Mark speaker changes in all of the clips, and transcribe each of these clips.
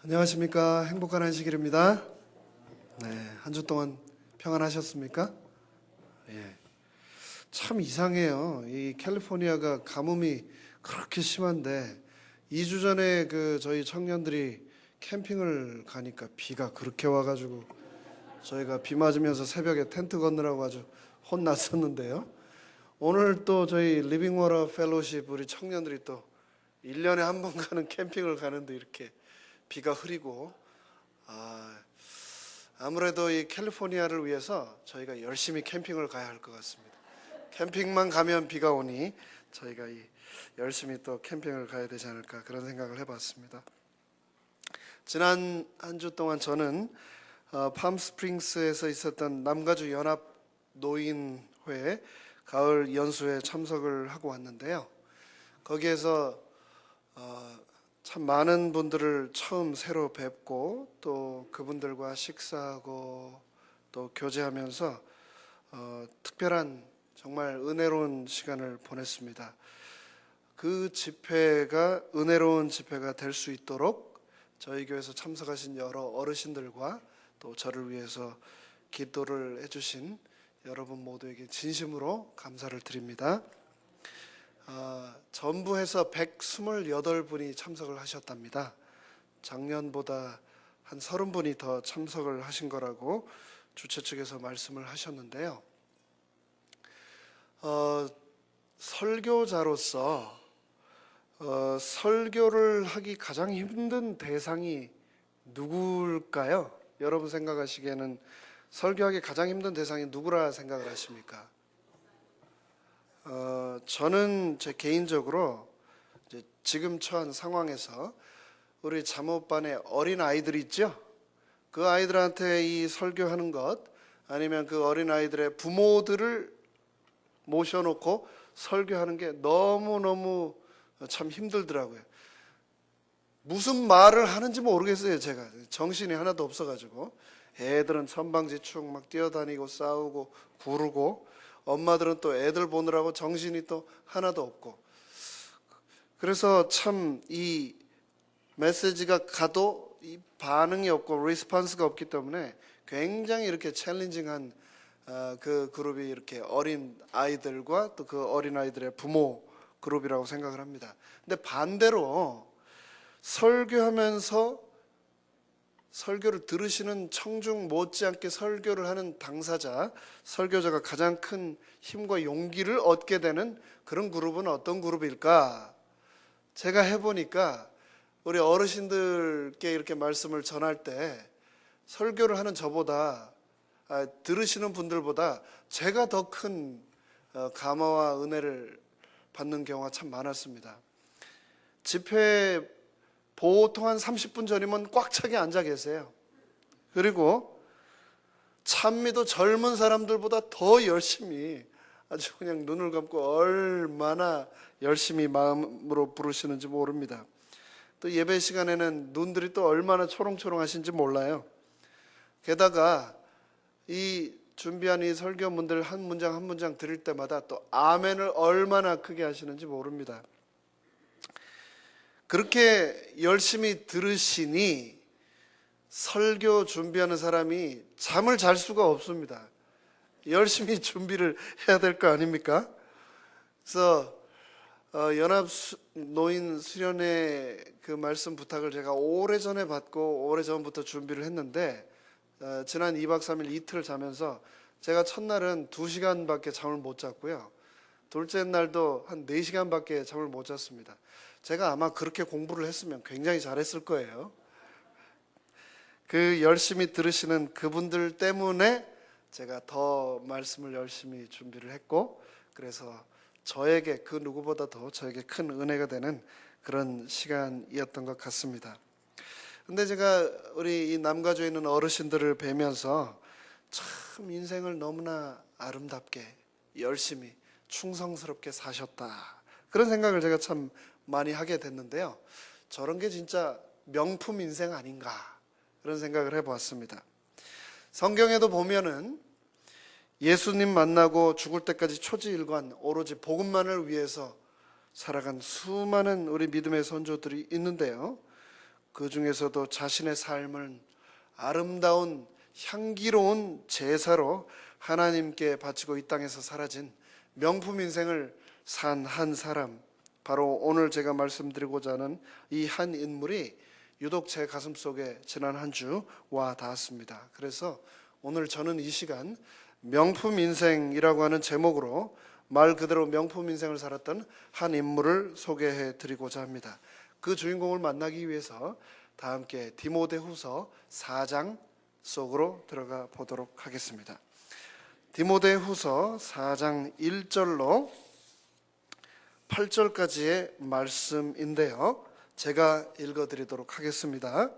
Speaker 1: 안녕하십니까. 행복한 안식일입니다. 네, 한 주 동안 평안하셨습니까? 예. 참 이상해요. 이 캘리포니아가 가뭄이 그렇게 심한데 2주 전에 저희 청년들이 캠핑을 가니까 비가 그렇게 와가지고 저희가 비 맞으면서 새벽에 텐트 걷느라고 아주 혼났었는데요. 오늘 또 저희 리빙워터 펠로십 우리 청년들이 또 1년에 한 번 가는 캠핑을 가는데 이렇게 비가 흐리고 아무래도 이 캘리포니아를 위해서 저희가 열심히 캠핑을 가야 할 것 같습니다. 캠핑만 가면 비가 오니 저희가 열심히 또 캠핑을 가야 되지 않을까 그런 생각을 해봤습니다. 지난 한 주 동안 저는 팜스프링스에서 있었던 남가주 연합 노인회 가을 연수에 참석을 하고 왔는데요. 거기에서 참 많은 분들을 처음 새로 뵙고 또 그분들과 식사하고 또 교제하면서 특별한 정말 은혜로운 시간을 보냈습니다. 그 집회가 은혜로운 집회가 될 수 있도록 저희 교회에서 참석하신 여러 어르신들과 또 저를 위해서 기도를 해주신 여러분 모두에게 진심으로 감사를 드립니다. 전부 해서 128분이 참석을 하셨답니다. 작년보다 한 30분이 더 참석을 하신 거라고 주최 측에서 말씀을 하셨는데요. 설교자로서 설교를 하기 가장 힘든 대상이 누굴까요? 여러분 생각하시기에는 설교하기 가장 힘든 대상이 누구라 생각을 하십니까? 저는 제 개인적으로 지금 처한 상황에서 우리 잠옷반에 어린 아이들이 있죠. 그 아이들한테 이 설교하는 것 아니면 그 어린 아이들의 부모들을 모셔놓고 설교하는 게 너무너무 참 힘들더라고요. 무슨 말을 하는지 모르겠어요. 제가 정신이 하나도 없어가지고 애들은 천방지축 막 뛰어다니고 싸우고 구르고 엄마들은 또 애들 보느라고 정신이 또 하나도 없고, 그래서 참 이 메시지가 가도 이 반응이 없고 리스폰스가 없기 때문에 굉장히 이렇게 챌린징한 그 그룹이 이렇게 어린 아이들과 또 그 어린 아이들의 부모 그룹이라고 생각을 합니다. 근데 반대로 설교하면서 설교를 들으시는 청중 못지않게 설교를 하는 당사자, 설교자가 가장 큰 힘과 용기를 얻게 되는 그런 그룹은 어떤 그룹일까? 제가 해보니까 우리 어르신들께 이렇게 말씀을 전할 때 설교를 하는 저보다 들으시는 분들보다 제가 더 큰 감화와 은혜를 받는 경우가 참 많았습니다. 집회 보통 한 30분 전이면 꽉 차게 앉아 계세요. 그리고 찬미도 젊은 사람들보다 더 열심히 아주 그냥 눈을 감고 얼마나 열심히 마음으로 부르시는지 모릅니다. 또 예배 시간에는 눈들이 또 얼마나 초롱초롱하신지 몰라요. 게다가 이 준비한 이 설교문들 한 문장 한 문장 드릴 때마다 또 아멘을 얼마나 크게 하시는지 모릅니다. 그렇게 열심히 들으시니 설교 준비하는 사람이 잠을 잘 수가 없습니다. 열심히 준비를 해야 될 거 아닙니까? 그래서 연합 노인 수련회 그 말씀 부탁을 제가 오래전에 받고 오래전부터 준비를 했는데 지난 2박 3일 이틀 자면서 제가 첫날은 2시간밖에 잠을 못 잤고요. 둘째 날도 한 4시간밖에 잠을 못 잤습니다. 제가 아마 그렇게 공부를 했으면 굉장히 잘했을 거예요. 그 열심히 들으시는 그분들 때문에 제가 더 말씀을 열심히 준비를 했고, 그래서 저에게 그 누구보다 더 저에게 큰 은혜가 되는 그런 시간이었던 것 같습니다. 근데 제가 우리 이 남가주에 있는 어르신들을 뵈면서 참 인생을 너무나 아름답게 열심히 충성스럽게 사셨다, 그런 생각을 제가 참 많이 하게 됐는데요. 저런 게 진짜 명품 인생 아닌가 그런 생각을 해보았습니다. 성경에도 보면은 예수님 만나고 죽을 때까지 초지일관 오로지 복음만을 위해서 살아간 수많은 우리 믿음의 선조들이 있는데요. 그 중에서도 자신의 삶을 아름다운 향기로운 제사로 하나님께 바치고 이 땅에서 사라진 명품 인생을 산 한 사람, 바로 오늘 제가 말씀드리고자 하는 이 한 인물이 유독 제 가슴속에 지난 한 주 와 닿았습니다. 그래서 오늘 저는 이 시간 명품 인생이라고 하는 제목으로 말 그대로 명품 인생을 살았던 한 인물을 소개해 드리고자 합니다. 그 주인공을 만나기 위해서 다 함께 디모데후서 4장 속으로 들어가 보도록 하겠습니다. 디모데후서 4장 1절로 8절까지의 말씀인데요, 제가 읽어드리도록 하겠습니다.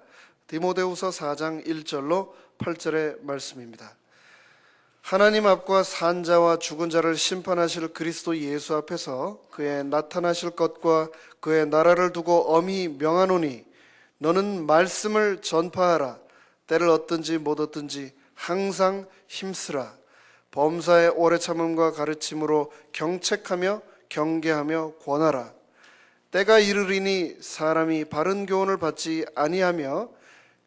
Speaker 1: 디모데후서 4장 1절로 8절의 말씀입니다. 하나님 앞과 산 자와 죽은 자를 심판하실 그리스도 예수 앞에서 그의 나타나실 것과 그의 나라를 두고 엄히 명하노니 너는 말씀을 전파하라. 때를 얻든지 못 얻든지 항상 힘쓰라. 범사의 오래 참음과 가르침으로 경책하며 경계하며 권하라. 때가 이르리니 사람이 바른 교훈을 받지 아니하며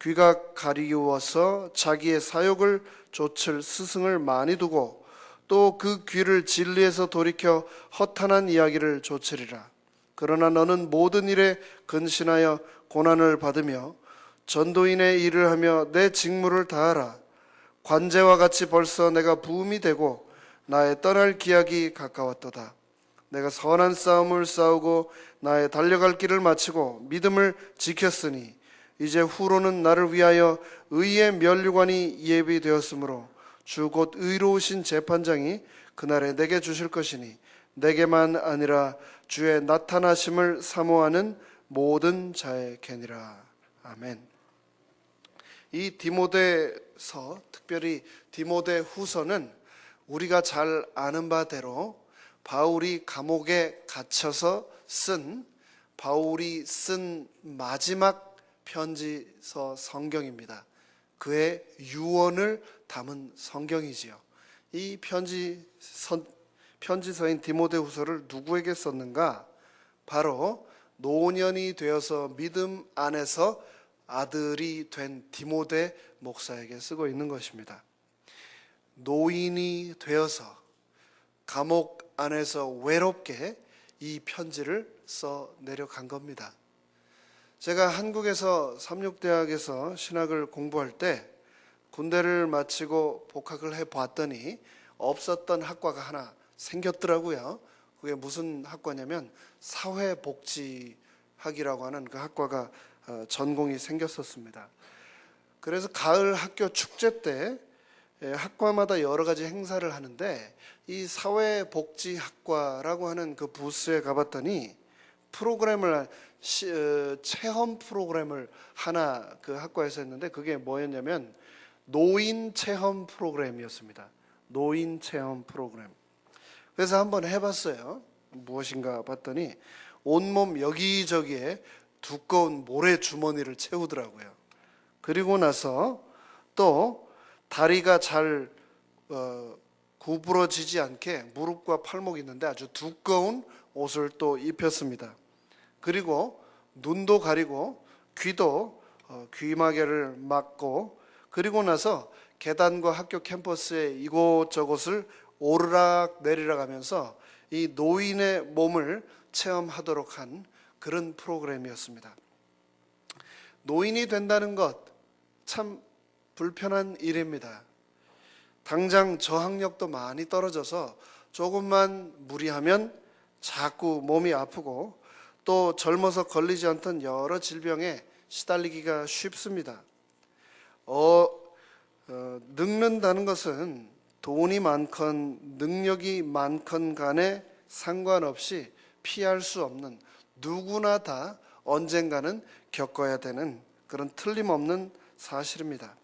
Speaker 1: 귀가 가리우어서 자기의 사욕을 좇을 스승을 많이 두고 또 그 귀를 진리에서 돌이켜 허탄한 이야기를 좇으리라. 그러나 너는 모든 일에 근신하여 고난을 받으며 전도인의 일을 하며 내 직무를 다하라. 관제와 같이 벌써 내가 부음이 되고 나의 떠날 기약이 가까웠도다. 내가 선한 싸움을 싸우고 나의 달려갈 길을 마치고 믿음을 지켰으니 이제 후로는 나를 위하여 의의 면류관이 예비되었으므로 주 곧 의로우신 재판장이 그날에 내게 주실 것이니 내게만 아니라 주의 나타나심을 사모하는 모든 자에게니라. 아멘. 이 디모데서, 특별히 디모데후서는 우리가 잘 아는 바대로 바울이 감옥에 갇혀서 바울이 쓴 마지막 편지서 성경입니다. 그의 유언을 담은 성경이지요. 이 편지서인 디모데후서를 누구에게 썼는가? 바로 노년이 되어서 믿음 안에서 아들이 된 디모데 목사에게 쓰고 있는 것입니다. 노인이 되어서 감옥 안에서 외롭게 이 편지를 써 내려간 겁니다. 제가 한국에서 삼육대학에서 신학을 공부할 때 군대를 마치고 복학을 해봤더니 없었던 학과가 하나 생겼더라고요. 그게 무슨 학과냐면 사회복지학이라고 하는 그 학과가 전공이 생겼었습니다. 그래서 가을 학교 축제 때 학과마다 여러 가지 행사를 하는데 이 사회복지학과라고 하는 그 부스에 가봤더니 체험 프로그램을 하나 그 학과에서 했는데 그게 뭐였냐면 노인 체험 프로그램이었습니다. 노인 체험 프로그램. 그래서 한번 해봤어요. 무엇인가 봤더니 온몸 여기저기에 두꺼운 모래 주머니를 채우더라고요. 그리고 나서 또 다리가 잘 구부러지지 않게 무릎과 팔목이 있는데 아주 두꺼운 옷을 또 입혔습니다. 그리고 눈도 가리고 귀도 귀마개를 막고, 그리고 나서 계단과 학교 캠퍼스의 이곳저곳을 오르락 내리락 하면서 이 노인의 몸을 체험하도록 한 그런 프로그램이었습니다. 노인이 된다는 것 참 불편한 일입니다. 당장 저항력도 많이 떨어져서 조금만 무리하면 자꾸 몸이 아프고 또 젊어서 걸리지 않던 여러 질병에 시달리기가 쉽습니다. 늙는다는 것은 돈이 많건 능력이 많건 간에 상관없이 피할 수 없는, 누구나 다 언젠가는 겪어야 되는 그런 틀림없는 사실입니다.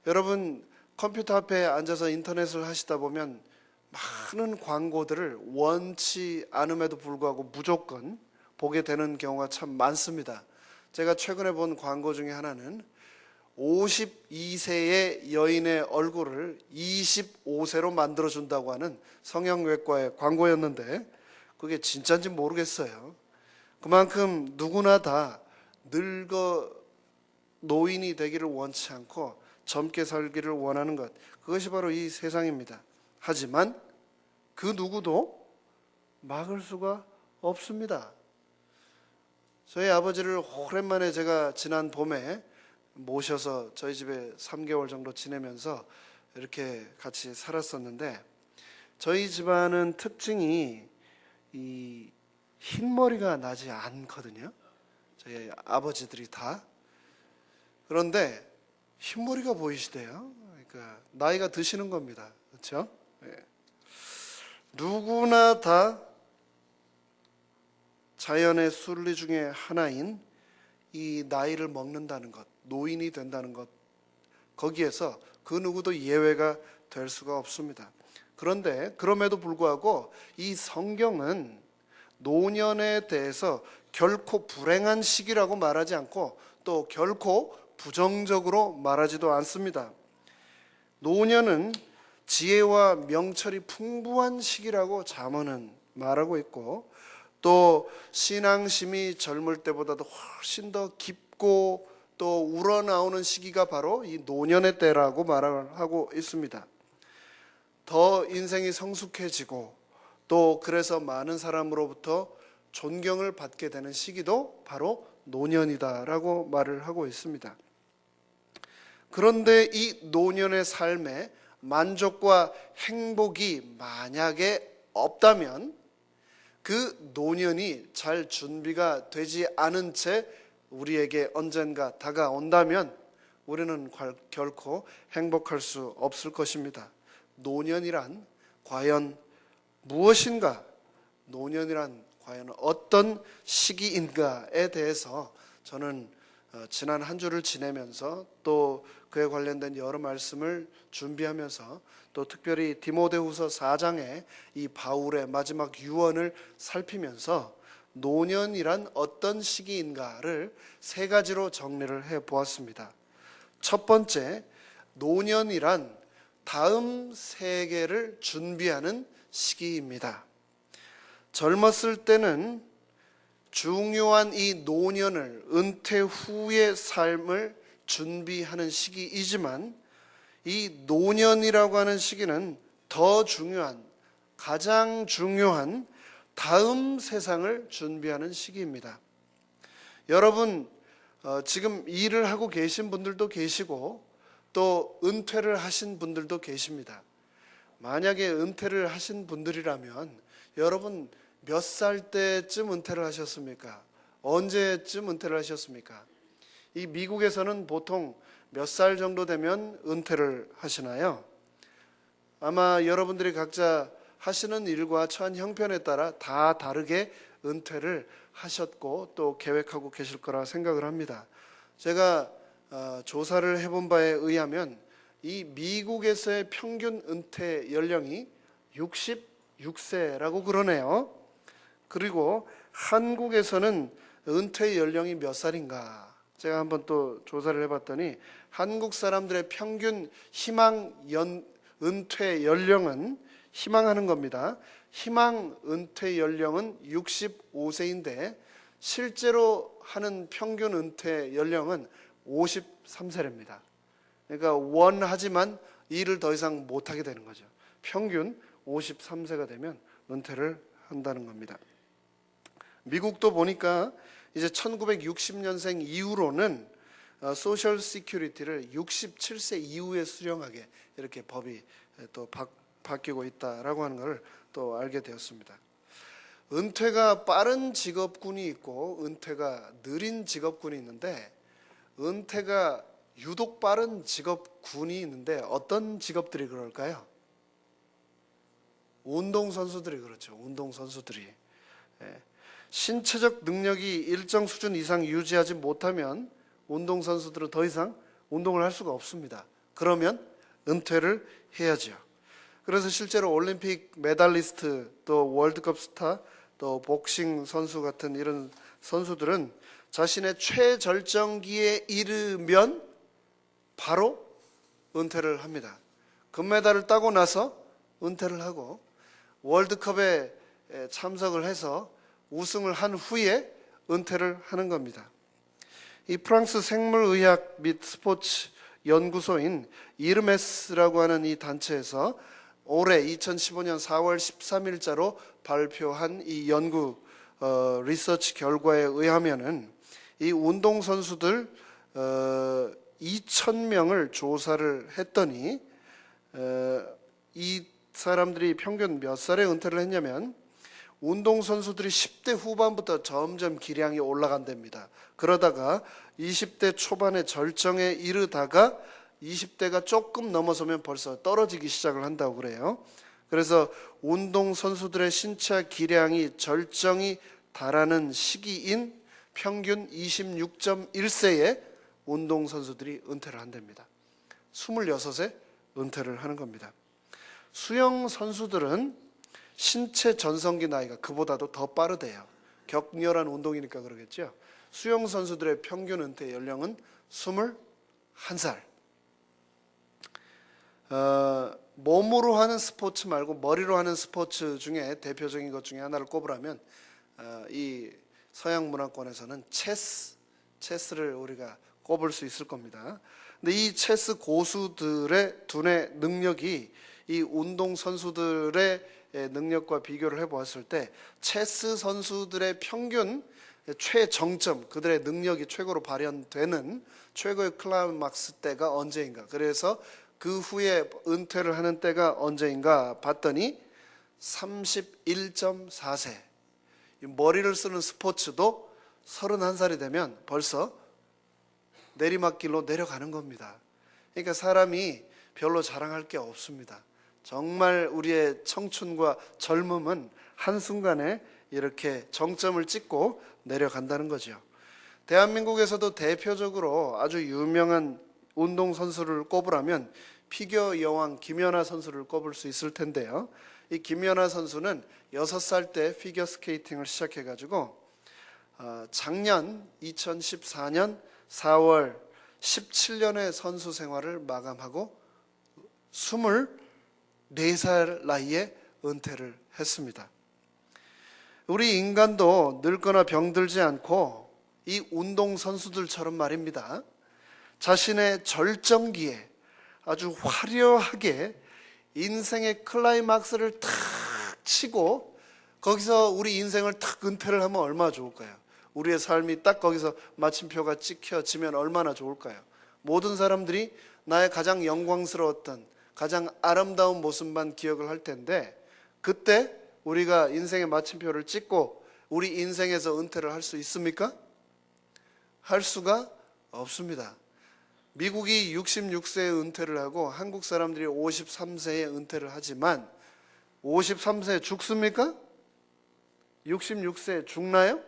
Speaker 1: 여러분, 컴퓨터 앞에 앉아서 인터넷을 하시다 보면 많은 광고들을 원치 않음에도 불구하고 무조건 보게 되는 경우가 참 많습니다. 제가 최근에 본 광고 중에 하나는 52세의 여인의 얼굴을 25세로 만들어준다고 하는 성형외과의 광고였는데 그게 진짜인지 모르겠어요. 그만큼 누구나 다 늙어 노인이 되기를 원치 않고 젊게 살기를 원하는 것, 그것이 바로 이 세상입니다. 하지만 그 누구도 막을 수가 없습니다. 저희 아버지를 오랜만에 제가 지난 봄에 모셔서 저희 집에 3개월 정도 지내면서 이렇게 같이 살았었는데, 저희 집안은 특징이 이 흰머리가 나지 않거든요. 저희 아버지들이 다. 그런데 흰머리가 보이시대요. 그러니까 나이가 드시는 겁니다. 그렇죠? 네. 누구나 다 자연의 순리 중에 하나인 이 나이를 먹는다는 것, 노인이 된다는 것, 거기에서 그 누구도 예외가 될 수가 없습니다. 그런데 그럼에도 불구하고 이 성경은 노년에 대해서 결코 불행한 시기라고 말하지 않고 또 결코 부정적으로 말하지도 않습니다. 노년은 지혜와 명철이 풍부한 시기라고 잠언은 말하고 있고, 또 신앙심이 젊을 때보다도 훨씬 더 깊고 또 우러나오는 시기가 바로 이 노년의 때라고 말을 하고 있습니다. 더 인생이 성숙해지고 또 그래서 많은 사람으로부터 존경을 받게 되는 시기도 바로 노년이다라고 말을 하고 있습니다. 그런데 이 노년의 삶에 만족과 행복이 만약에 없다면 그 노년이 잘 준비가 되지 않은 채 우리에게 언젠가 다가온다면 우리는 결코 행복할 수 없을 것입니다. 노년이란 과연 무엇인가? 노년이란 과연 어떤 시기인가에 대해서 저는 지난 한 주를 지내면서 또 그에 관련된 여러 말씀을 준비하면서 또 특별히 디모데후서 4장의 이 바울의 마지막 유언을 살피면서 노년이란 어떤 시기인가를 세 가지로 정리를 해 보았습니다. 첫 번째, 노년이란 다음 세계를 준비하는 시기입니다. 젊었을 때는 중요한 이 노년을, 은퇴 후의 삶을 준비하는 시기이지만 이 노년이라고 하는 시기는 더 중요한, 가장 중요한 다음 세상을 준비하는 시기입니다. 여러분, 지금 일을 하고 계신 분들도 계시고 또 은퇴를 하신 분들도 계십니다. 만약에 은퇴를 하신 분들이라면 여러분 몇 살 때쯤 은퇴를 하셨습니까? 언제쯤 은퇴를 하셨습니까? 이 미국에서는 보통 몇 살 정도 되면 은퇴를 하시나요? 아마 여러분들이 각자 하시는 일과 처한 형편에 따라 다 다르게 은퇴를 하셨고 또 계획하고 계실 거라 생각을 합니다. 제가 조사를 해본 바에 의하면 이 미국에서의 평균 은퇴 연령이 66세라고 그러네요. 그리고 한국에서는 은퇴 연령이 몇 살인가? 제가 한번 또 조사를 해봤더니 한국 사람들의 평균 은퇴 연령은, 희망하는 겁니다. 희망 은퇴 연령은 65세인데 실제로 하는 평균 은퇴 연령은 53세랍니다. 그러니까 원하지만 일을 더 이상 못하게 되는 거죠. 평균 53세가 되면 은퇴를 한다는 겁니다. 미국도 보니까 이제 1960년생 이후로는 소셜 시큐리티를 67세 이후에 수령하게 이렇게 법이 또 바뀌고 있다라고 하는 걸 또 알게 되었습니다. 은퇴가 빠른 직업군이 있고 은퇴가 느린 직업군이 있는데, 은퇴가 유독 빠른 직업군이 있는데 어떤 직업들이 그럴까요? 운동선수들이 그렇죠. 운동선수들이. 신체적 능력이 일정 수준 이상 유지하지 못하면 운동선수들은 더 이상 운동을 할 수가 없습니다. 그러면 은퇴를 해야죠. 그래서 실제로 올림픽 메달리스트, 또 월드컵 스타, 또 복싱 선수 같은 이런 선수들은 자신의 최절정기에 이르면 바로 은퇴를 합니다. 금메달을 따고 나서 은퇴를 하고 월드컵에 참석을 해서 우승을 한 후에 은퇴를 하는 겁니다. 이 프랑스 생물의학 및 스포츠 연구소인 이르메스라고 하는 이 단체에서 올해 2015년 4월 13일자로 발표한 이 연구 리서치 결과에 의하면은 이 운동선수들 2,000명을 조사를 했더니 이 사람들이 평균 몇 살에 은퇴를 했냐면 운동선수들이 10대 후반부터 점점 기량이 올라간답니다. 그러다가 20대 초반의 절정에 이르다가 20대가 조금 넘어서면 벌써 떨어지기 시작을 한다고 그래요. 그래서 운동선수들의 신체 기량이 절정이 달하는 시기인 평균 26.1세에 운동선수들이 은퇴를 한답니다. 26세 은퇴를 하는 겁니다. 수영선수들은 신체 전성기 나이가 그보다도 더 빠르대요. 격렬한 운동이니까 그러겠죠. 수영선수들의 평균 은퇴 연령은 21살. 몸으로 하는 스포츠 말고 머리로 하는 스포츠 중에 대표적인 것 중에 하나를 꼽으라면 이 서양 문화권에서는 체스를 우리가 꼽을 수 있을 겁니다. 근데 이 체스 고수들의 두뇌 능력이 이 운동 선수들의 능력과 비교를 해보았을 때 체스 선수들의 평균 최정점, 그들의 능력이 최고로 발현되는 최고의 클라이막스 때가 언제인가. 그래서 그 후에 은퇴를 하는 때가 언제인가 봤더니 31.4세. 머리를 쓰는 스포츠도 31살이 되면 벌써 내리막길로 내려가는 겁니다. 그러니까 사람이 별로 자랑할 게 없습니다. 정말 우리의 청춘과 젊음은 한순간에 이렇게 정점을 찍고 내려간다는 거죠. 대한민국에서도 대표적으로 아주 유명한 운동선수를 꼽으라면 피겨 여왕 김연아 선수를 꼽을 수 있을 텐데요. 이 김연아 선수는 6살 때 피겨 스케이팅을 시작해가지고 작년 2014년 4월 17년의 선수 생활을 마감하고 24살 나이에 은퇴를 했습니다. 우리 인간도 늙거나 병들지 않고 이 운동선수들처럼 말입니다. 자신의 절정기에 아주 화려하게 인생의 클라이막스를 탁 치고 거기서 우리 인생을 탁 은퇴를 하면 얼마나 좋을까요? 우리의 삶이 딱 거기서 마침표가 찍혀지면 얼마나 좋을까요? 모든 사람들이 나의 가장 영광스러웠던 가장 아름다운 모습만 기억을 할 텐데 그때 우리가 인생의 마침표를 찍고 우리 인생에서 은퇴를 할 수 있습니까? 할 수가 없습니다. 미국이 66세에 은퇴를 하고 한국 사람들이 53세에 은퇴를 하지만 53세에 죽습니까? 66세에 죽나요?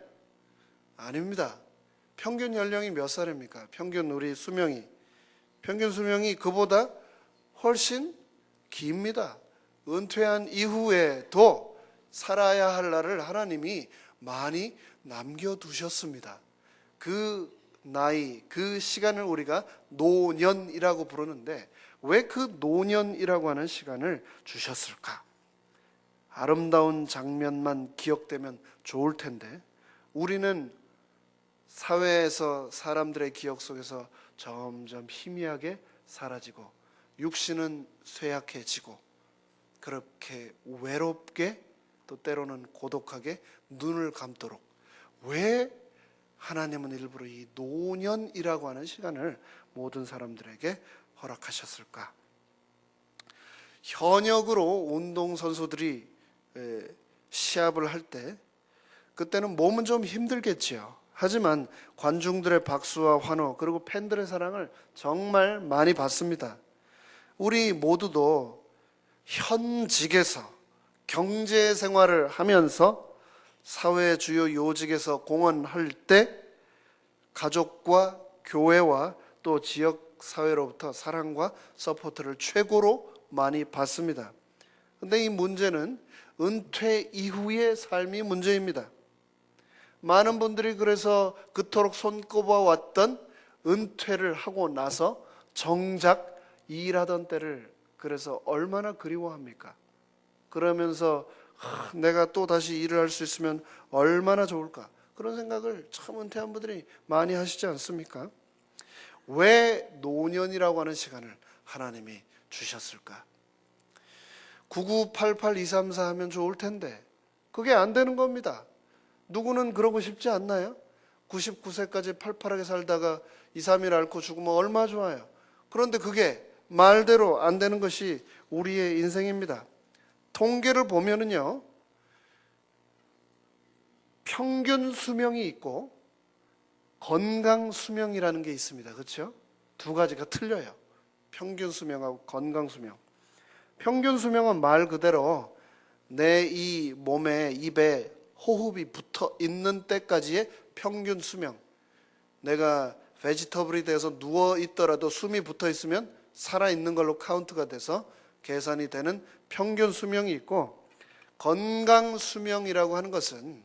Speaker 1: 아닙니다. 평균 연령이 몇 살입니까? 평균 우리 수명이. 평균 수명이 그보다 훨씬 깁니다. 은퇴한 이후에도 살아야 할 날을 하나님이 많이 남겨두셨습니다. 그 나이, 그 시간을 우리가 노년이라고 부르는데 왜 그 노년이라고 하는 시간을 주셨을까? 아름다운 장면만 기억되면 좋을 텐데 우리는 사회에서 사람들의 기억 속에서 점점 희미하게 사라지고 육신은 쇠약해지고 그렇게 외롭게 또 때로는 고독하게 눈을 감도록 왜 하나님은 일부러 이 노년이라고 하는 시간을 모든 사람들에게 허락하셨을까? 현역으로 운동선수들이 시합을 할 때 그때는 몸은 좀 힘들겠지요. 하지만 관중들의 박수와 환호 그리고 팬들의 사랑을 정말 많이 받습니다. 우리 모두도 현직에서 경제 생활을 하면서 사회 주요 요직에서 공헌할 때 가족과 교회와 또 지역 사회로부터 사랑과 서포트를 최고로 많이 받습니다. 그런데 이 문제는 은퇴 이후의 삶이 문제입니다. 많은 분들이 그래서 그토록 손꼽아 왔던 은퇴를 하고 나서 정작 일하던 때를 그래서 얼마나 그리워합니까? 그러면서 내가 또 다시 일을 할 수 있으면 얼마나 좋을까? 그런 생각을 참 은퇴한 분들이 많이 하시지 않습니까? 왜 노년이라고 하는 시간을 하나님이 주셨을까? 9988-234 하면 좋을 텐데 그게 안 되는 겁니다. 누구는 그러고 싶지 않나요? 99세까지 팔팔하게 살다가 2, 3일 앓고 죽으면 얼마나 좋아요. 그런데 그게 말대로 안 되는 것이 우리의 인생입니다. 통계를 보면은요, 평균 수명이 있고 건강 수명이라는 게 있습니다. 그렇죠? 두 가지가 틀려요. 평균 수명하고 건강 수명. 평균 수명은 말 그대로 내 이 몸에 입에 호흡이 붙어 있는 때까지의 평균 수명. 내가 베지터블이 돼서 누워 있더라도 숨이 붙어 있으면 살아 있는 걸로 카운트가 돼서 계산이 되는 평균 수명이 있고, 건강 수명이라고 하는 것은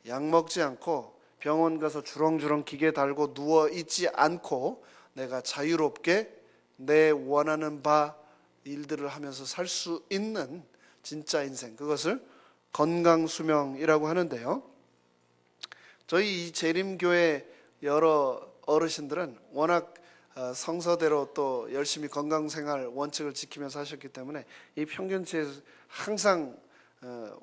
Speaker 1: 약 먹지 않고 병원 가서 주렁주렁 기계 달고 누워 있지 않고 내가 자유롭게 내 원하는 바 일들을 하면서 살 수 있는 진짜 인생, 그것을 건강 수명이라고 하는데요. 저희 이 재림교회 여러 어르신들은 워낙 성서대로 또 열심히 건강생활 원칙을 지키면서 하셨기 때문에 이 평균치에서 항상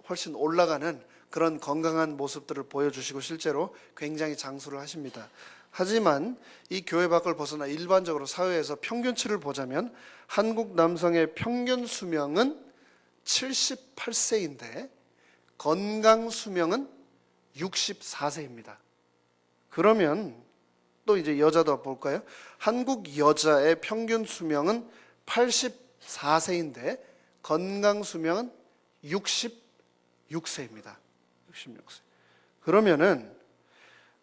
Speaker 1: 훨씬 올라가는 그런 건강한 모습들을 보여주시고 실제로 굉장히 장수를 하십니다. 하지만 이 교회 밖을 벗어나 일반적으로 사회에서 평균치를 보자면 한국 남성의 평균 수명은 78세인데 건강 수명은 64세입니다. 그러면 또 이제 여자도 볼까요? 한국 여자의 평균 수명은 84세인데 건강 수명은 66세입니다. 66세. 그러면은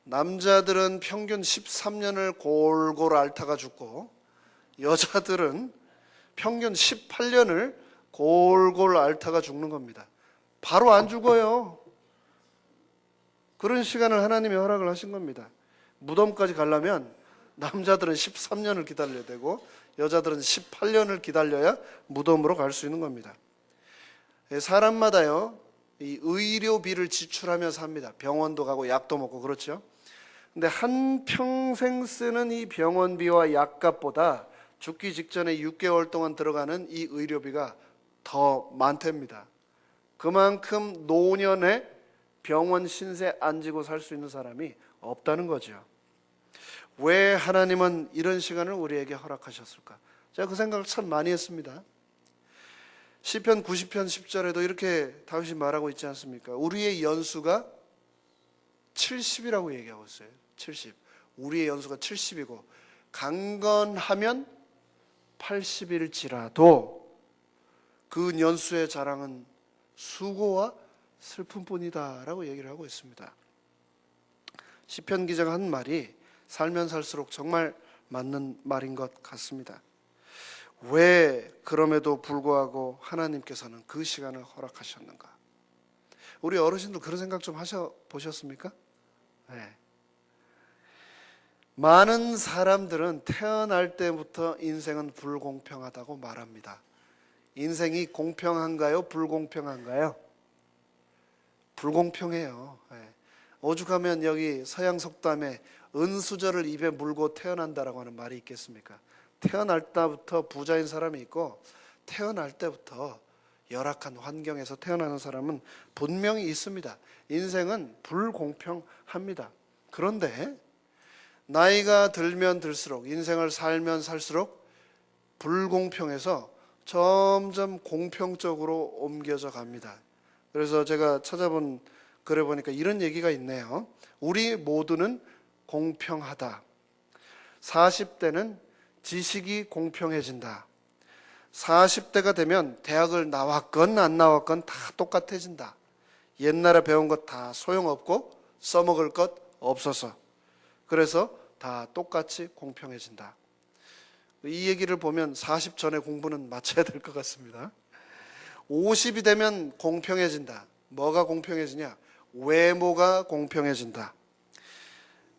Speaker 1: 남자들은 평균 13년을 골고루 앓다가 죽고 여자들은 평균 18년을 골골 앓다가 죽는 겁니다. 바로 안 죽어요. 그런 시간을 하나님이 허락을 하신 겁니다. 무덤까지 가려면 남자들은 13년을 기다려야 되고 여자들은 18년을 기다려야 무덤으로 갈 수 있는 겁니다. 사람마다요, 이 의료비를 지출하며 삽니다. 병원도 가고 약도 먹고 그렇죠. 근데 한평생 쓰는 이 병원비와 약값보다 죽기 직전에 6개월 동안 들어가는 이 의료비가 더 많답니다. 그만큼 노년에 병원 신세 안 지고 살 수 있는 사람이 없다는 거죠. 왜 하나님은 이런 시간을 우리에게 허락하셨을까? 제가 그 생각을 참 많이 했습니다. 시편 90편 10절에도 이렇게 다윗이 말하고 있지 않습니까? 우리의 연수가 70이라고 얘기하고 있어요. 70. 우리의 연수가 70이고 강건하면 80일지라도 그 연수의 자랑은 수고와 슬픔뿐이다 라고 얘기를 하고 있습니다. 시편 기자가 한 말이 살면 살수록 정말 맞는 말인 것 같습니다. 왜 그럼에도 불구하고 하나님께서는 그 시간을 허락하셨는가? 우리 어르신들 그런 생각 좀 하셔보셨습니까? 네. 많은 사람들은 태어날 때부터 인생은 불공평하다고 말합니다. 인생이 공평한가요? 불공평한가요? 불공평해요. 네. 오죽하면 여기 서양 속담에 은수저를 입에 물고 태어난다라고 하는 말이 있겠습니까? 태어날 때부터 부자인 사람이 있고 태어날 때부터 열악한 환경에서 태어나는 사람은 분명히 있습니다. 인생은 불공평합니다. 그런데 나이가 들면 들수록 인생을 살면 살수록 불공평해서 점점 공평적으로 옮겨져 갑니다. 그래서 제가 찾아본 글에 보니까 이런 얘기가 있네요. 우리 모두는 공평하다. 40대는 지식이 공평해진다. 40대가 되면 대학을 나왔건 안 나왔건 다 똑같아진다. 옛날에 배운 것 다 소용없고 써먹을 것 없어서. 그래서 다 똑같이 공평해진다. 이 얘기를 보면 40 전에 공부는 마쳐야 될 것 같습니다. 50이 되면 공평해진다. 뭐가 공평해지냐? 외모가 공평해진다.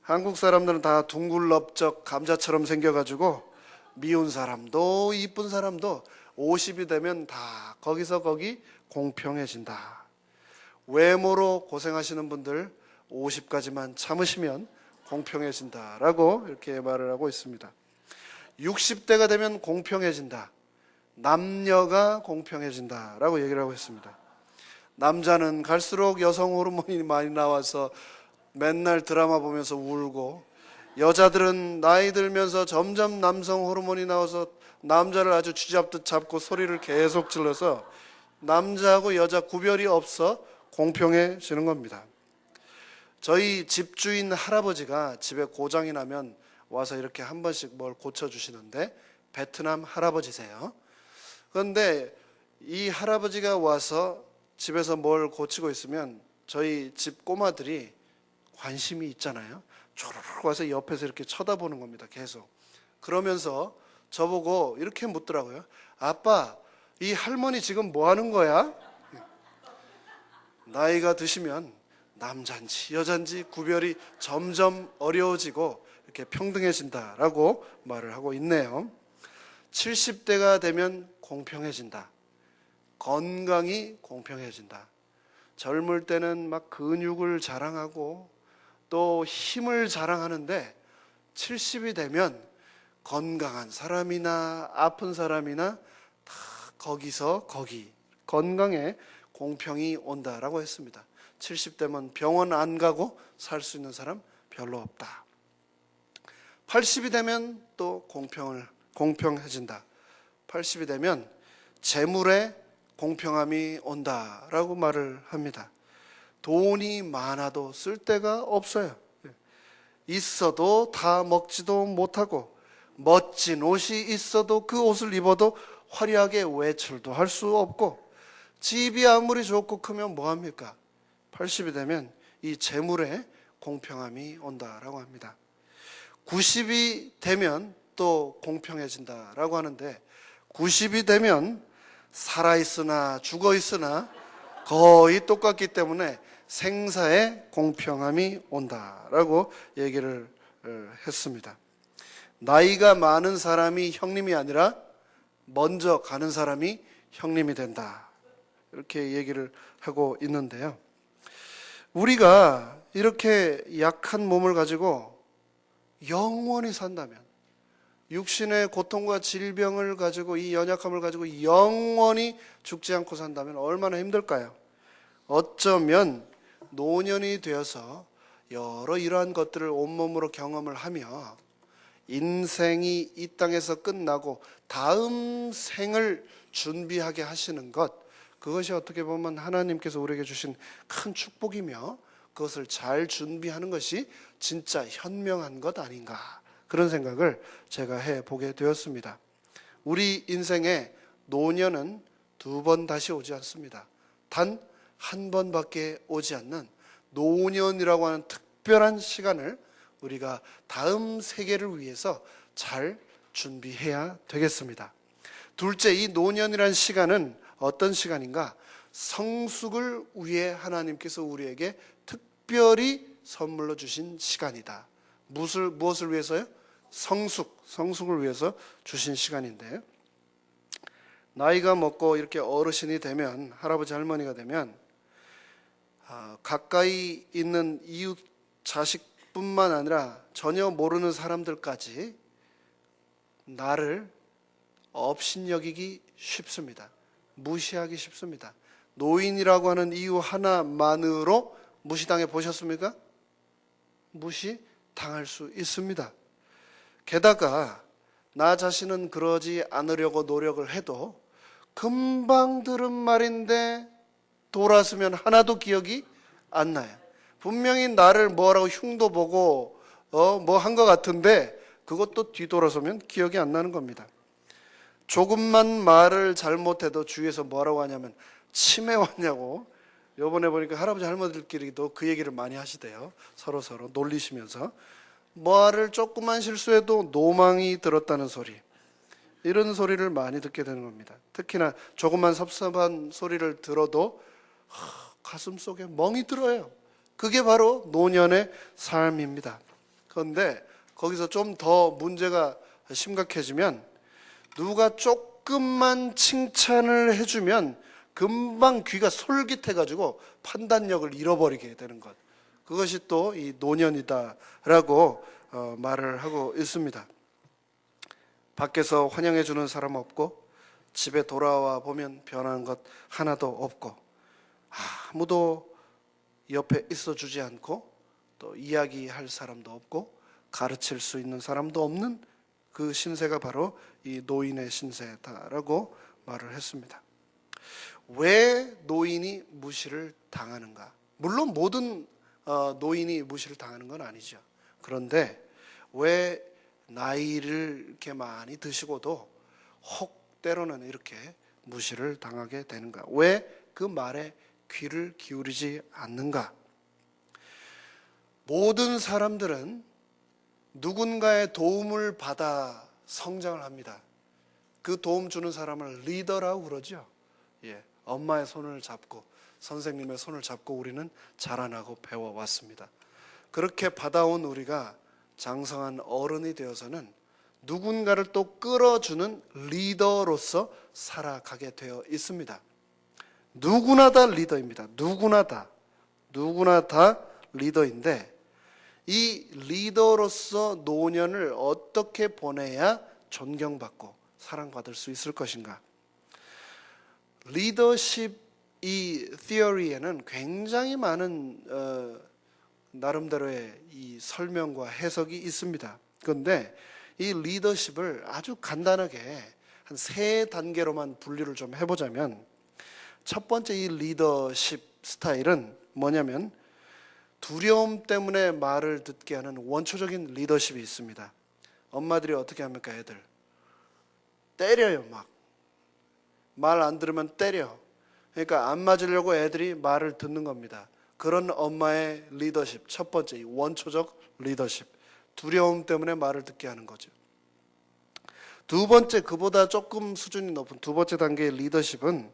Speaker 1: 한국 사람들은 다 둥글럽적 감자처럼 생겨가지고 미운 사람도 이쁜 사람도 50이 되면 다 거기서 거기 공평해진다. 외모로 고생하시는 분들 50까지만 참으시면 공평해진다라고 이렇게 말을 하고 있습니다. 60대가 되면 공평해진다. 남녀가 공평해진다라고 얘기를 하고 있습니다. 남자는 갈수록 여성 호르몬이 많이 나와서 맨날 드라마 보면서 울고, 여자들은 나이 들면서 점점 남성 호르몬이 나와서 남자를 아주 쥐잡듯 잡고 소리를 계속 질러서 남자하고 여자 구별이 없어 공평해지는 겁니다. 저희 집주인 할아버지가 집에 고장이 나면 와서 이렇게 한 번씩 뭘 고쳐주시는데, 베트남 할아버지세요. 그런데 이 할아버지가 와서 집에서 뭘 고치고 있으면 저희 집 꼬마들이 관심이 있잖아요. 쪼르륵 와서 옆에서 이렇게 쳐다보는 겁니다. 계속. 그러면서 저보고 이렇게 묻더라고요. 아빠, 이 할머니 지금 뭐 하는 거야? 나이가 드시면 남잔지 여잔지 구별이 점점 어려워지고 이렇게 평등해진다라고 말을 하고 있네요. 70대가 되면 공평해진다. 건강이 공평해진다. 젊을 때는 막 근육을 자랑하고 또 힘을 자랑하는데 70이 되면 건강한 사람이나 아픈 사람이나 다 거기서 거기 건강에 공평이 온다라고 했습니다. 70대면 병원 안 가고 살 수 있는 사람 별로 없다. 80이 되면 또 공평해진다. 80이 되면 재물에 공평함이 온다라고 말을 합니다. 돈이 많아도 쓸 데가 없어요. 있어도 다 먹지도 못하고, 멋진 옷이 있어도 그 옷을 입어도 화려하게 외출도 할 수 없고, 집이 아무리 좋고 크면 뭐합니까? 80이 되면 이 재물에 공평함이 온다라고 합니다. 90이 되면 또 공평해진다라고 하는데, 90이 되면 살아있으나 죽어있으나 거의 똑같기 때문에 생사에 공평함이 온다라고 얘기를 했습니다. 나이가 많은 사람이 형님이 아니라 먼저 가는 사람이 형님이 된다, 이렇게 얘기를 하고 있는데요. 우리가 이렇게 약한 몸을 가지고 영원히 산다면, 육신의 고통과 질병을 가지고, 이 연약함을 가지고 영원히 죽지 않고 산다면 얼마나 힘들까요? 어쩌면 노년이 되어서 여러 이러한 것들을 온몸으로 경험을 하며 인생이 이 땅에서 끝나고 다음 생을 준비하게 하시는 것, 그것이 어떻게 보면 하나님께서 우리에게 주신 큰 축복이며, 그것을 잘 준비하는 것이 진짜 현명한 것 아닌가, 그런 생각을 제가 해보게 되었습니다. 우리 인생에 노년은 2번 다시 오지 않습니다. 단 한 번밖에 오지 않는 노년이라고 하는 특별한 시간을 우리가 다음 세계를 위해서 잘 준비해야 되겠습니다. 둘째, 이 노년이라는 시간은 어떤 시간인가? 성숙을 위해 하나님께서 우리에게 특별히 선물로 주신 시간이다. 무엇을 위해서요? 성숙을 위해서 주신 시간인데요. 나이가 먹고 이렇게 어르신이 되면, 할아버지 할머니가 되면 가까이 있는 이웃 자식뿐만 아니라 전혀 모르는 사람들까지 나를 업신여기기 쉽습니다. 무시하기 쉽습니다. 노인이라고 하는 이유 하나만으로 무시당해 보셨습니까? 무시당할 수 있습니다. 게다가 나 자신은 그러지 않으려고 노력을 해도 금방 들은 말인데 돌아서면 하나도 기억이 안 나요. 분명히 나를 뭐라고 흉도 보고 뭐 한 것 같은데 그것도 뒤돌아서면 기억이 안 나는 겁니다. 조금만 말을 잘못해도 주위에서 뭐라고 하냐면 치매 왔냐고. 요번에 보니까 할아버지 할머니들끼리도 그 얘기를 많이 하시대요. 서로 놀리시면서 말을 조금만 실수해도 노망이 들었다는 소리, 이런 소리를 많이 듣게 되는 겁니다. 특히나 조금만 섭섭한 소리를 들어도 가슴 속에 멍이 들어요. 그게 바로 노년의 삶입니다. 그런데 거기서 좀 더 문제가 심각해지면, 누가 조금만 칭찬을 해주면 금방 귀가 솔깃해가지고 판단력을 잃어버리게 되는 것, 그것이 또 이 노년이다라고 말을 하고 있습니다. 밖에서 환영해 주는 사람 없고 집에 돌아와 보면 변한 것 하나도 없고 아무도 옆에 있어 주지 않고 또 이야기할 사람도 없고 가르칠 수 있는 사람도 없는 그 신세가 바로 이 노인의 신세다라고 말을 했습니다. 왜 노인이 무시를 당하는가? 물론 모든 노인이 무시를 당하는 건 아니죠. 그런데 왜 나이를 이렇게 많이 드시고도 혹 때로는 이렇게 무시를 당하게 되는가? 왜 그 말에 귀를 기울이지 않는가? 모든 사람들은 누군가의 도움을 받아 성장을 합니다. 그 도움 주는 사람을 리더라고 그러죠. 엄마의 손을 잡고 선생님의 손을 잡고 우리는 자라나고 배워왔습니다. 그렇게 받아온 우리가 장성한 어른이 되어서는 누군가를 또 끌어주는 리더로서 살아가게 되어 있습니다. 누구나 다 리더입니다. 누구나 다 리더인데 이 리더로서 노년을 어떻게 보내야 존경받고 사랑받을 수 있을 것인가? 리더십 이 티어리에는 굉장히 많은 나름대로의 이 설명과 해석이 있습니다. 그런데 이 리더십을 아주 간단하게 한 3단계로만 분류를 좀 해보자면 첫 번째 이 리더십 스타일은 뭐냐면 두려움 때문에 말을 듣게 하는 원초적인 리더십이 있습니다. 엄마들이 어떻게 합니까? 애들 때려요. 막 말 안 들으면 때려. 그러니까 안 맞으려고 애들이 말을 듣는 겁니다. 그런 엄마의 리더십, 첫 번째 이 원초적 리더십, 두려움 때문에 말을 듣게 하는 거죠. 두 번째, 그보다 조금 수준이 높은 두 번째 단계의 리더십은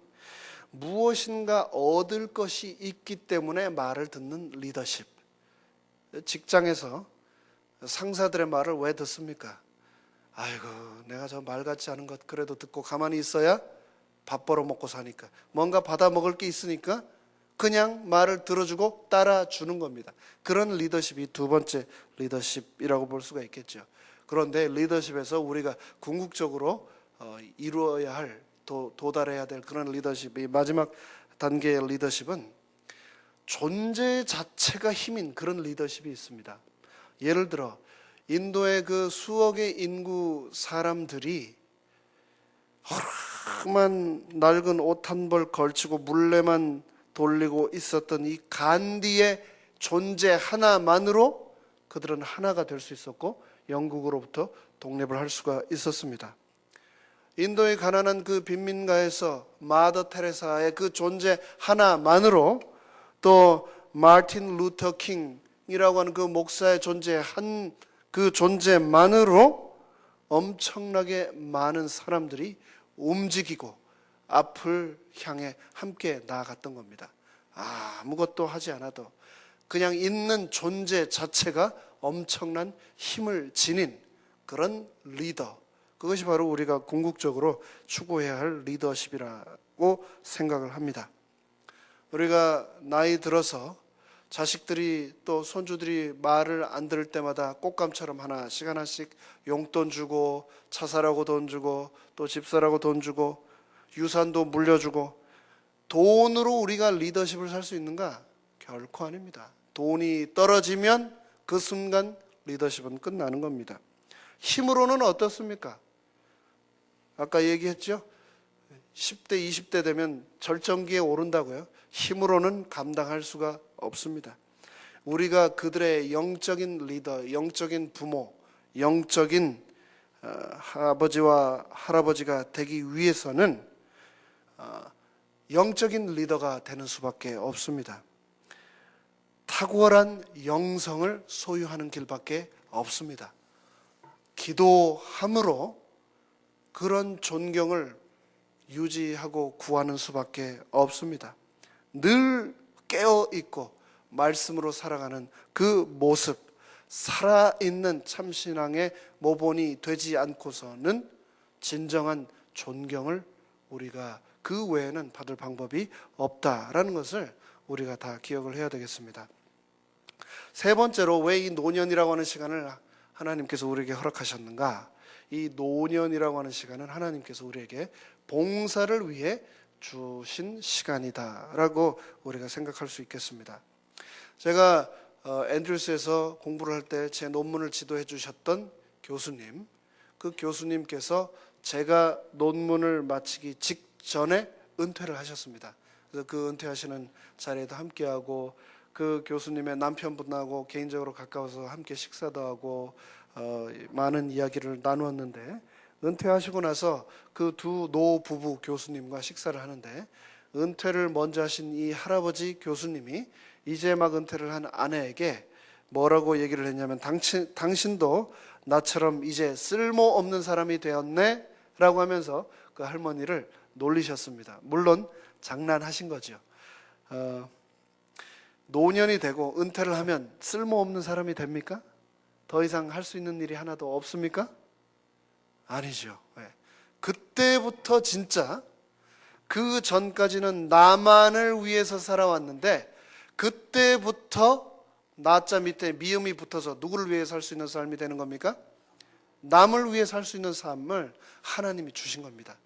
Speaker 1: 무엇인가 얻을 것이 있기 때문에 말을 듣는 리더십. 직장에서 상사들의 말을 왜 듣습니까? 아이고, 내가 저 말 같지 않은 것 그래도 듣고 가만히 있어야 밥 벌어 먹고 사니까, 뭔가 받아 먹을 게 있으니까 그냥 말을 들어주고 따라주는 겁니다. 그런 리더십이 두 번째 리더십이라고 볼 수가 있겠죠. 그런데 리더십에서 우리가 궁극적으로 이루어야 할, 도달해야 될 그런 리더십이 마지막 단계의 리더십은 존재 자체가 힘인 그런 리더십이 있습니다. 예를 들어 인도의 그 수억의 인구 사람들이 허름한 낡은 옷 한 벌 걸치고 물레만 돌리고 있었던 이 간디의 존재 하나만으로 그들은 하나가 될 수 있었고 영국으로부터 독립을 할 수가 있었습니다. 인도의 가난한 그 빈민가에서 마더 테레사의 그 존재 하나만으로, 또 마틴 루터 킹이라고 하는 그 목사의 존재 그 존재만으로 엄청나게 많은 사람들이 움직이고 앞을 향해 함께 나아갔던 겁니다. 아무것도 하지 않아도 그냥 있는 존재 자체가 엄청난 힘을 지닌 그런 리더, 그것이 바로 우리가 궁극적으로 추구해야 할 리더십이라고 생각을 합니다. 우리가 나이 들어서 자식들이 또 손주들이 말을 안 들을 때마다 꽃감처럼 하나씩 용돈 주고 차 사라고 돈 주고 또 집 사라고 돈 주고 유산도 물려주고, 돈으로 우리가 리더십을 살 수 있는가? 결코 아닙니다. 돈이 떨어지면 그 순간 리더십은 끝나는 겁니다. 힘으로는 어떻습니까? 아까 얘기했죠? 10대, 20대 되면 절정기에 오른다고요. 힘으로는 감당할 수가 없습니다. 우리가 그들의 영적인 리더, 영적인 부모, 영적인 아버지와 할아버지가 되기 위해서는 영적인 리더가 되는 수밖에 없습니다. 탁월한 영성을 소유하는 길밖에 없습니다. 기도함으로 그런 존경을 유지하고 구하는 수밖에 없습니다. 늘 깨어있고 말씀으로 살아가는 그 모습, 살아있는 참신앙의 모본이 되지 않고서는 진정한 존경을 우리가 그 외에는 받을 방법이 없다라는 것을 우리가 다 기억을 해야 되겠습니다. 세 번째로 왜 이 노년이라고 하는 시간을 하나님께서 우리에게 허락하셨는가? 이 노년이라고 하는 시간은 하나님께서 우리에게 봉사를 위해 주신 시간이다라고 우리가 생각할 수 있겠습니다. 제가 앤드루스에서 공부를 할 때 제 논문을 지도해 주셨던 교수님, 그 교수님께서 제가 논문을 마치기 직전에 은퇴를 하셨습니다. 그래서 그 은퇴하시는 자리에도 함께하고 그 교수님의 남편분하고 개인적으로 가까워서 함께 식사도 하고 많은 이야기를 나누었는데, 은퇴하시고 나서 그 두 노 부부 교수님과 식사를 하는데 은퇴를 먼저 하신 이 할아버지 교수님이 이제 막 은퇴를 한 아내에게 뭐라고 얘기를 했냐면, 당신도 나처럼 이제 쓸모없는 사람이 되었네 라고 하면서 그 할머니를 놀리셨습니다. 물론 장난하신 거죠. 노년이 되고 은퇴를 하면 쓸모없는 사람이 됩니까? 더 이상 할 수 있는 일이 하나도 없습니까? 아니죠. 그때부터 진짜 그 전까지는 나만을 위해서 살아왔는데, 그때부터 나자 밑에 미음이 붙어서 누구를 위해 살 수 있는 삶이 되는 겁니까? 남을 위해 살 수 있는 삶을 하나님이 주신 겁니다.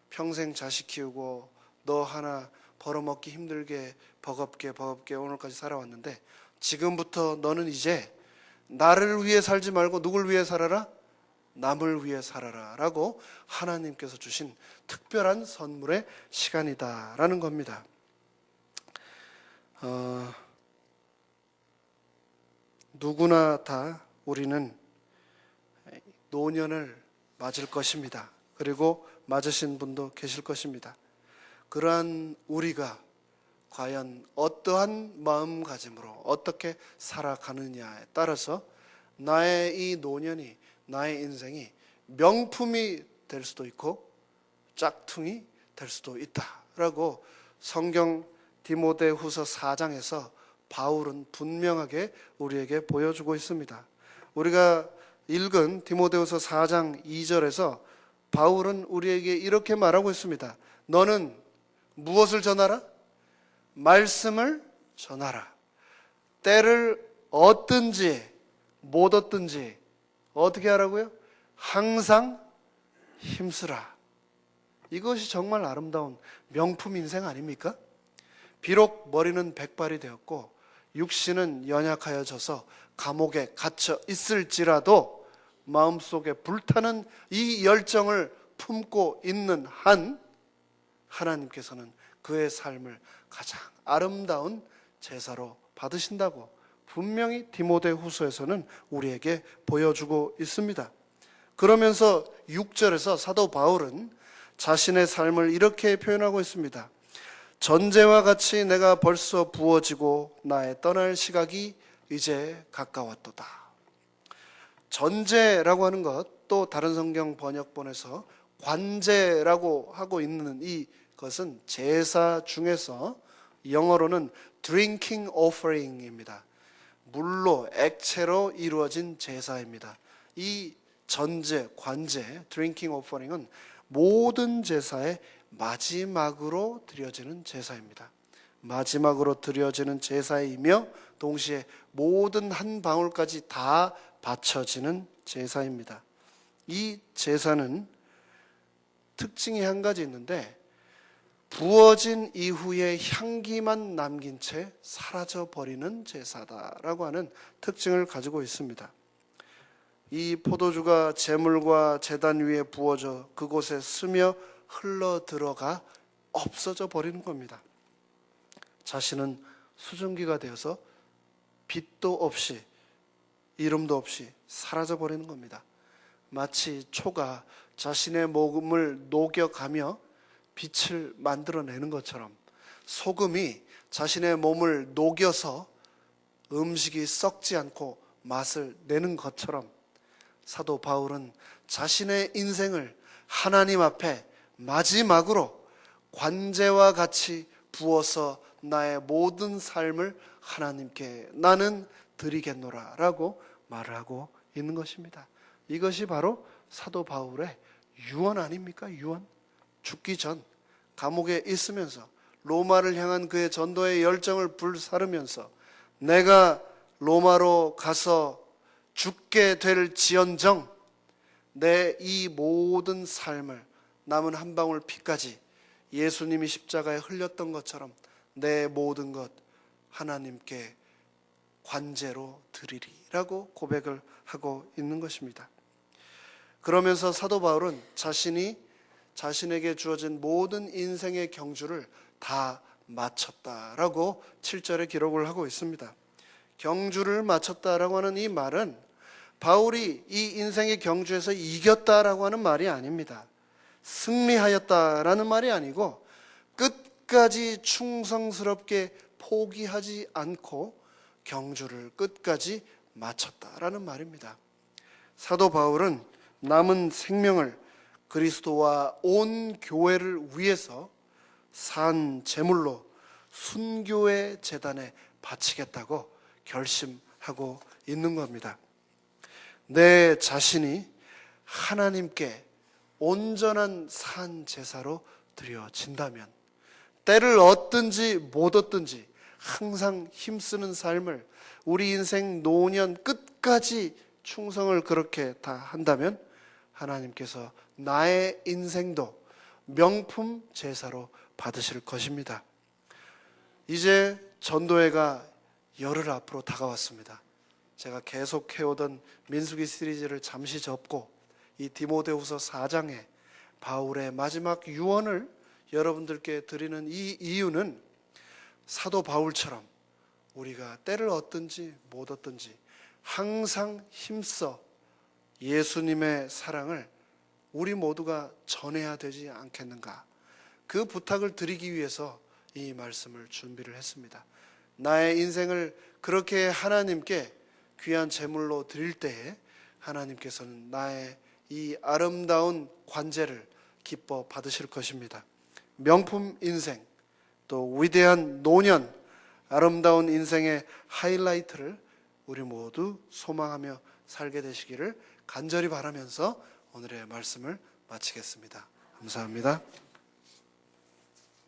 Speaker 1: 평생 자식 키우고 너 하나 벌어먹기 힘들게 버겁게 오늘까지 살아왔는데, 지금부터 너는 이제 나를 위해 살지 말고 누굴 위해 살아라? 남을 위해 살아라 라고 하나님께서 주신 특별한 선물의 시간이다라는 겁니다. 누구나 다 우리는 노년을 맞을 것입니다. 그리고 맞으신 분도 계실 것입니다. 그러한 우리가 과연 어떠한 마음가짐으로 어떻게 살아가느냐에 따라서 나의 이 노년이, 나의 인생이 명품이 될 수도 있고 짝퉁이 될 수도 있다라고 성경 디모데후서 4장에서 바울은 분명하게 우리에게 보여주고 있습니다. 우리가 읽은 디모데후서 4장 2절에서 바울은 우리에게 이렇게 말하고 있습니다. 너는 무엇을 전하라? 말씀을 전하라. 때를 얻든지 못 얻든지 어떻게 하라고요? 항상 힘쓰라. 이것이 정말 아름다운 명품 인생 아닙니까? 비록 머리는 백발이 되었고 육신은 연약하여져서 감옥에 갇혀 있을지라도 마음속에 불타는 이 열정을 품고 있는 한 하나님께서는 그의 삶을 가장 아름다운 제사로 받으신다고 분명히 디모데후서에서는 우리에게 보여주고 있습니다. 그러면서 6절에서 사도 바울은 자신의 삶을 이렇게 표현하고 있습니다. 전제와 같이 내가 벌써 부어지고 나의 떠날 시각이 이제 가까웠도다. 전제라고 하는 것, 또 다른 성경 번역본에서 관제라고 하고 있는 이것은 제사 중에서 영어로는 drinking offering입니다. 물로, 액체로 이루어진 제사입니다. 이 전제, 관제, drinking offering은 모든 제사의 마지막으로 드려지는 제사입니다. 마지막으로 드려지는 제사이며 동시에 모든 한 방울까지 다 바쳐지는 제사입니다. 이 제사는 특징이 한 가지 있는데, 부어진 이후에 향기만 남긴 채 사라져버리는 제사다라고 하는 특징을 가지고 있습니다. 이 포도주가 제물과 제단 위에 부어져 그곳에 스며 흘러 들어가 없어져 버리는 겁니다. 자신은 수증기가 되어서 빛도 없이 이름도 없이 사라져 버리는 겁니다. 마치 초가 자신의 몸을 녹여가며 빛을 만들어내는 것처럼 소금이 자신의 몸을 녹여서 음식이 썩지 않고 맛을 내는 것처럼 사도 바울은 자신의 인생을 하나님 앞에 마지막으로 관제와 같이 부어서 나의 모든 삶을 하나님께 나는 드리겠노라 라고 말을 하고 있는 것입니다. 이것이 바로 사도 바울의 유언 아닙니까? 유언. 죽기 전 감옥에 있으면서 로마를 향한 그의 전도의 열정을 불사르면서 내가 로마로 가서 죽게 될 지언정 내 이 모든 삶을 남은 한 방울 피까지 예수님이 십자가에 흘렸던 것처럼 내 모든 것 하나님께 관제로 드리리라고 고백을 하고 있는 것입니다. 그러면서 사도 바울은 자신에게 주어진 모든 인생의 경주를 다 마쳤다라고 7절에 기록을 하고 있습니다. 경주를 마쳤다라고 하는 이 말은 바울이 이 인생의 경주에서 이겼다라고 하는 말이 아닙니다. 승리하였다라는 말이 아니고 끝까지 충성스럽게 포기하지 않고 경주를 끝까지 마쳤다라는 말입니다. 사도 바울은 남은 생명을 그리스도와 온 교회를 위해서 산 제물로 순교의 제단에 바치겠다고 결심하고 있는 겁니다. 내 자신이 하나님께 온전한 산 제사로 드려진다면 때를 얻든지 못 얻든지 항상 힘쓰는 삶을 우리 인생 노년 끝까지 충성을 그렇게 다 한다면 하나님께서 나의 인생도 명품 제사로 받으실 것입니다. 이제 전도회가 열흘 앞으로 다가왔습니다. 제가 계속 해오던 민수기 시리즈를 잠시 접고 이 디모데후서 4장에 바울의 마지막 유언을 여러분들께 드리는 이 이유는 사도 바울처럼 우리가 때를 얻든지 못 얻든지 항상 힘써 예수님의 사랑을 우리 모두가 전해야 되지 않겠는가, 그 부탁을 드리기 위해서 이 말씀을 준비를 했습니다. 나의 인생을 그렇게 하나님께 귀한 제물로 드릴 때에 하나님께서는 나의 이 아름다운 관제를 기뻐 받으실 것입니다. 명품 인생, 또 위대한 노년, 아름다운 인생의 하이라이트를 우리 모두 소망하며 살게 되시기를 간절히 바라면서 오늘의 말씀을 마치겠습니다. 감사합니다.